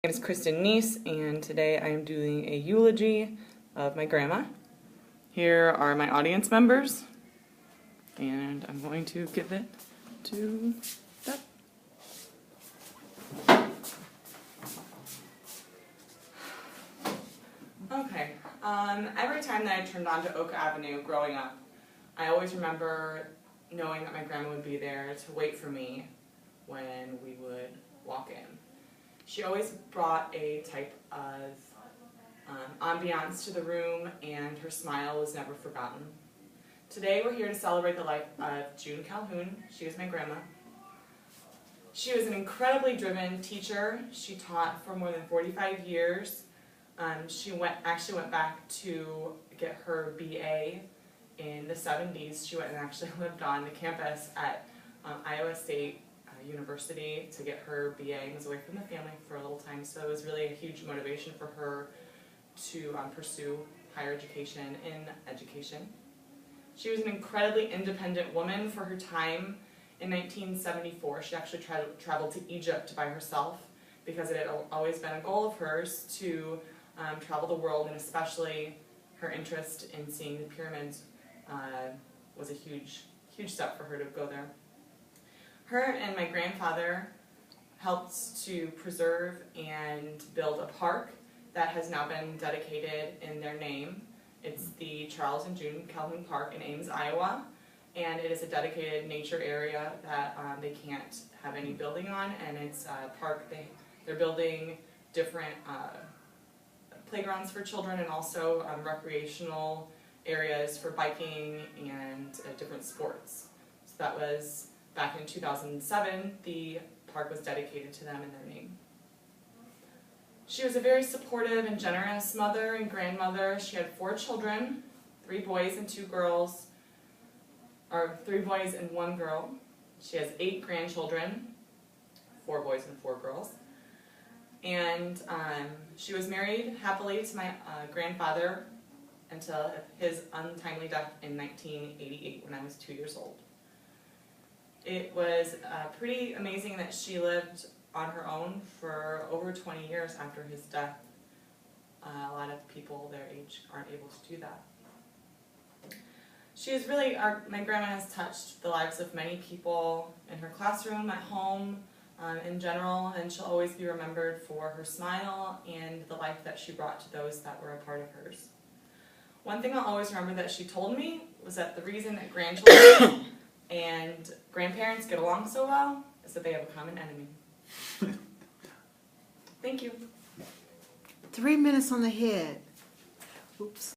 My name is Kristen Neese, and today I am doing a eulogy of my grandma. Here are my audience members, and I'm going to give it to them. Okay, every time that I turned onto Oak Avenue growing up, I always remember knowing that my grandma would be there to wait for me when we would walk in. She always brought a type of ambiance to the room, and her smile was never forgotten. Today we're here to celebrate the life of June Calhoun. She was my grandma. She was an incredibly driven teacher. She taught for more than 45 years. She actually went back to get her BA in the 70s. She went and actually lived on the campus at Iowa State University to get her BA and was away from the family for a little time, so it was really a huge motivation for her to pursue higher education in education. She was an incredibly independent woman for her time. In 1974, she actually traveled to Egypt by herself because it had always been a goal of hers to travel the world, and especially her interest in seeing the pyramids was a huge step for her to go there. Her and my grandfather helped to preserve and build a park that has now been dedicated in their name. It's the Charles and June Calhoun Park in Ames, Iowa, and it is a dedicated nature area that they can't have any building on, and it's a park. They're building different playgrounds for children and also recreational areas for biking and different sports. So that was back in 2007, the park was dedicated to them in their name. She was a very supportive and generous mother and grandmother. She had 4 children, 3 boys and 2 girls, or 3 boys and 1 girl. She has 8 grandchildren, 4 boys and 4 girls. And she was married happily to my grandfather until his untimely death in 1988 when I was 2 years old. It was pretty amazing that she lived on her own for over 20 years after his death. A lot of people their age aren't able to do that. She is really, my grandma has touched the lives of many people in her classroom, at home, in general, and she'll always be remembered for her smile and the life that she brought to those that were a part of hers. One thing I'll always remember that she told me was that the reason that grandchildren and grandparents get along so well is that they have a common enemy. Thank you. 3 minutes on the head. Oops.